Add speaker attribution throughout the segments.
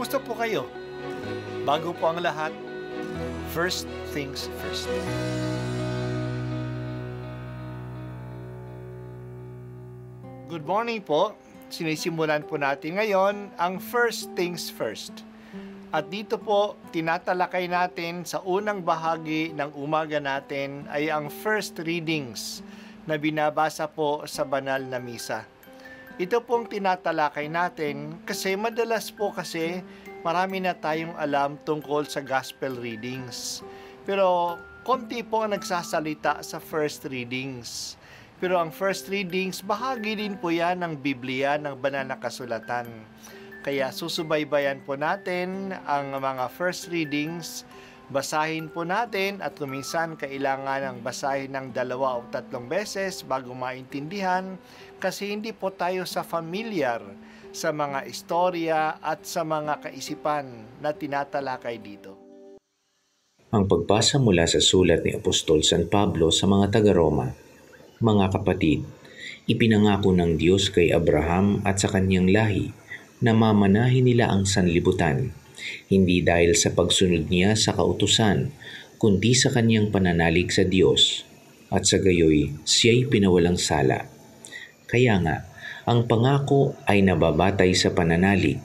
Speaker 1: Kumusta po kayo? Bago po ang lahat, first things first. Good morning po. Sinisimulan po natin ngayon ang first things first. At dito po, tinatalakay natin sa unang bahagi ng umaga natin ay ang first readings na binabasa po sa banal na misa. Ito pong tinatalakay natin kasi madalas po kasi marami na tayong alam tungkol sa gospel readings. Pero konti po ang nagsasalita sa first readings. Pero ang first readings, bahagi din po yan ng Biblia, ng banal na kasulatan. Kaya susubaybayan po natin ang mga first readings, basahin po natin at kuminsan kailangan ng basahin ng 2 o 3 beses bago maintindihan kasi hindi po tayo familiar sa mga istorya at sa mga kaisipan na tinatalakay dito.
Speaker 2: Ang pagbasa mula sa sulat ni Apostol San Pablo sa mga taga-Roma. Mga kapatid, ipinangako ng Diyos kay Abraham at sa kanyang lahi na mamanahin nila ang sanlibutan, hindi dahil sa pagsunod niya sa kautusan, kundi sa kanyang pananalig sa Diyos, at sa gayoy siya'y pinawalang sala. Kaya nga, ang pangako ay nababatay sa pananalig,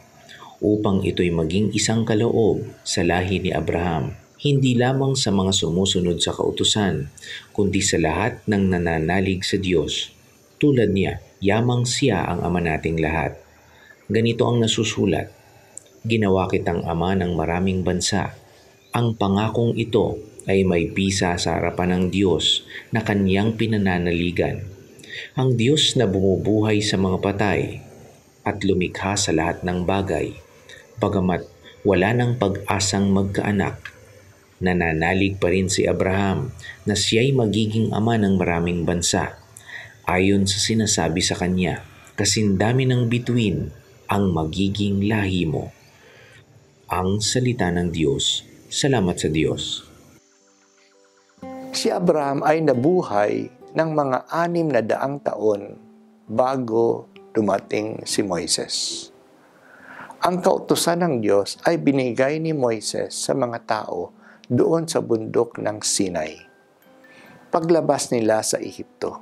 Speaker 2: upang ito'y maging isang kaloob sa lahi ni Abraham, hindi lamang sa mga sumusunod sa kautusan, kundi sa lahat ng nananalig sa Diyos. Tulad niya, yamang siya ang ama nating lahat. Ganito ang nasusulat, ginawa kitang ama ng maraming bansa. Ang pangakong ito ay may bisa sa harapan ng Diyos na kanyang pinananaligan. Ang Diyos na bumubuhay sa mga patay at lumikha sa lahat ng bagay, bagamat wala ng pag-asang magkaanak. Nananalig pa rin si Abraham na siya'y magiging ama ng maraming bansa. Ayon sa sinasabi sa kanya, kasindami ng bituin ang magiging lahi mo. Ang salita ng Diyos. Salamat sa Diyos.
Speaker 3: Si Abraham ay nabuhay ng mga 600 taon bago dumating si Moises. Ang kautusan ng Diyos ay binigay ni Moises sa mga tao doon sa bundok ng Sinai, paglabas nila sa Ehipto.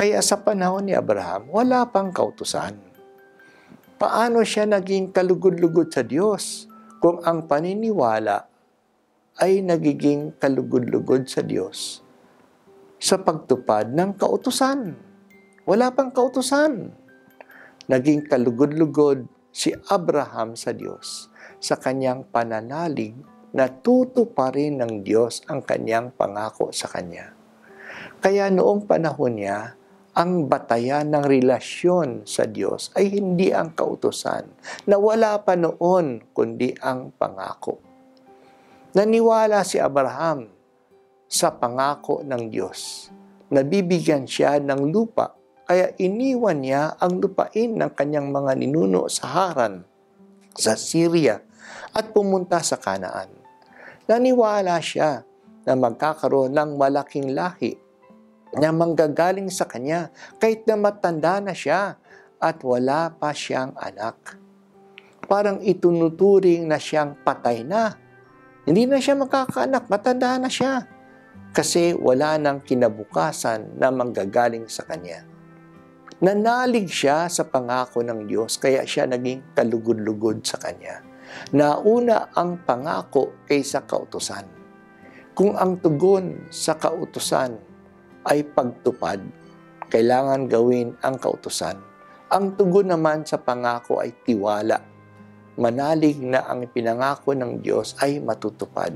Speaker 3: Kaya sa panahon ni Abraham, wala pang kautusan. Paano siya naging kalugod-lugod sa Diyos kung ang paniniwala ay nagiging kalugod-lugod sa Diyos sa pagtupad ng kautusan? Wala pang kautusan. Naging kalugod-lugod si Abraham sa Diyos sa kanyang pananalig na tutuparin ng Diyos ang kanyang pangako sa kanya. Kaya noong panahon niya, ang batayan ng relasyon sa Diyos ay hindi ang kautusan na wala pa noon kundi ang pangako. Naniwala si Abraham sa pangako ng Diyos. Nabibigyan siya ng lupa kaya iniwan niya ang lupain ng kanyang mga ninuno sa Haran, sa Syria at pumunta sa Kanaan. Naniwala siya na magkakaroon ng malaking lahi na manggagaling sa kanya kahit na matanda na siya at wala pa siyang anak. Parang itunuturing na siyang patay na. Hindi na siya magkakaanak, matanda na siya. Kasi wala nang kinabukasan na manggagaling sa kanya. Nanalig siya sa pangako ng Diyos kaya siya naging kalugod-lugod sa kanya. Nauna ang pangako kaysa kautusan. Kung ang tugon sa kautusan ay pagtupad, kailangan gawin ang kautusan. Ang tugon naman sa pangako ay tiwala. Manalig na ang pinangako ng Diyos ay matutupad.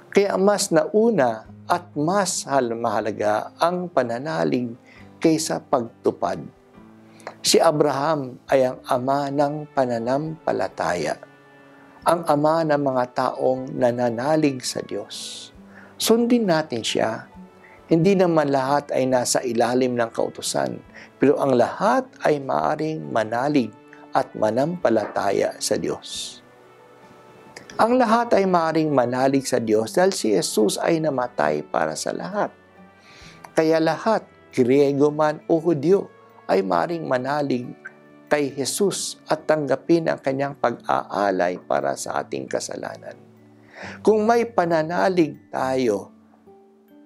Speaker 3: Kaya mas nauna at mas mahalaga ang pananalig kaysa pagtupad. Si Abraham ay ang ama ng pananampalataya, ang ama ng mga taong nananalig sa Diyos. Sundin natin siya. Hindi naman lahat ay nasa ilalim ng kautusan, pero ang lahat ay maaring manalig at manampalataya sa Diyos. Ang lahat ay maaring manalig sa Diyos dahil si Jesus ay namatay para sa lahat. Kaya lahat, Griego man o Hudyo, ay maaring manalig kay Jesus at tanggapin ang kanyang pag-aalay para sa ating kasalanan. Kung may pananalig tayo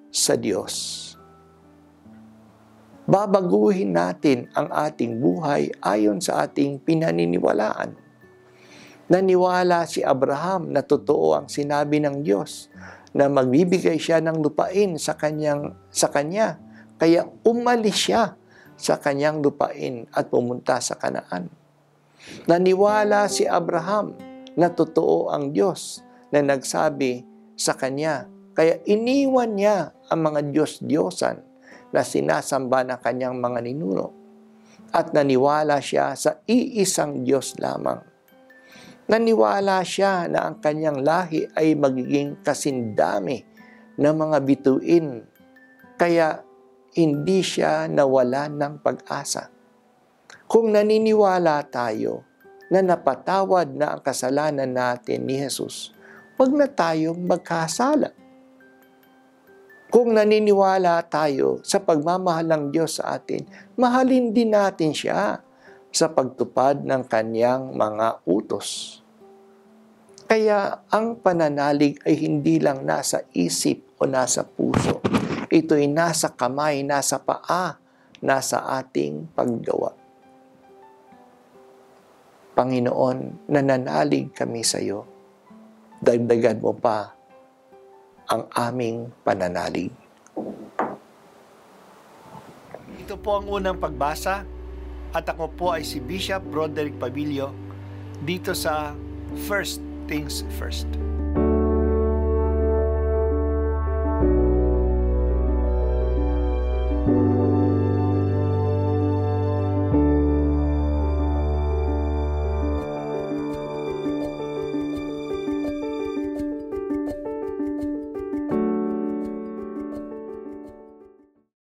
Speaker 3: sa Diyos, babaguhin natin ang ating buhay ayon sa ating pinaniniwalaan. Naniwala si Abraham na totoo ang sinabi ng Diyos na magbibigay siya ng lupain sa kanya. Kaya umalis siya sa kanyang lupain at pumunta sa Kanaan. Naniwala si Abraham na totoo ang Diyos na nagsabi sa kanya. Kaya iniwan niya ang mga Diyos-Diyosan na sinasamba ng kanyang mga ninuno. At naniwala siya sa iisang Diyos lamang. Naniwala siya na ang kanyang lahi ay magiging kasindami ng mga bituin. Kaya hindi siya nawalan ng pag-asa. Kung naniniwala tayo na napatawad na ang kasalanan natin ni Jesus, huwag na tayong magkasala. Kung naniniwala tayo sa pagmamahal ng Diyos sa atin, mahalin din natin siya sa pagtupad ng kanyang mga utos. Kaya ang pananalig ay hindi lang nasa isip o nasa puso. Ito'y nasa kamay, nasa paa, nasa ating paggawa. Panginoon, nananalig kami sa iyo. Dagdagan mo pa ang aming pananalig.
Speaker 1: Ito po ang unang pagbasa at ako po ay si Bishop Broderick Pabilio dito sa First Things First.